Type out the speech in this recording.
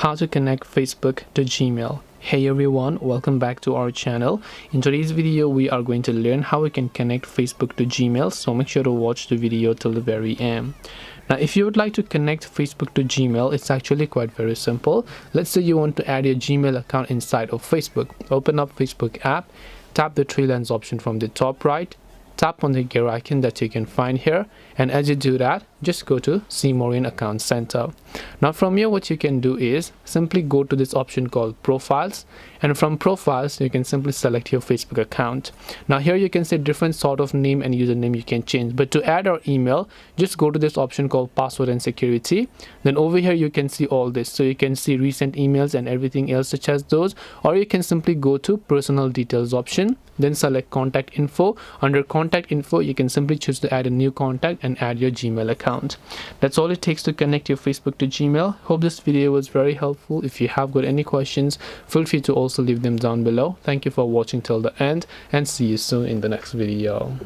how to connect Facebook to Gmail. Hey everyone, welcome back to our channel. In today's video we are going to learn how we can connect Facebook to Gmail, so make sure to watch the video till the very end. Now if you would like to connect Facebook to Gmail, it's actually quite very simple. Let's say you want to add your Gmail account inside of Facebook. Open up Facebook app, tap the three lines option from the top right, tap on the gear icon that you can find here, and as you do that, just go to See More in Account Center. Now from here what you can do is simply go to this option called Profiles, and from Profiles you can simply select your Facebook account. Now here you can see different sort of name and username you can change, but to add our email, just go to this option called Password and Security. Then over here you can see all this, so you can see recent emails and everything else such as those, or you can simply go to Personal Details option, then select Contact Info. Under Contact Info you can simply choose to add a new contact and add your Gmail account. That's all it takes to connect your Facebook to Gmail. Hope this video was very helpful. If you have got any questions, feel free to also leave them down below. Thank you for watching till the end, and see you soon in the next video.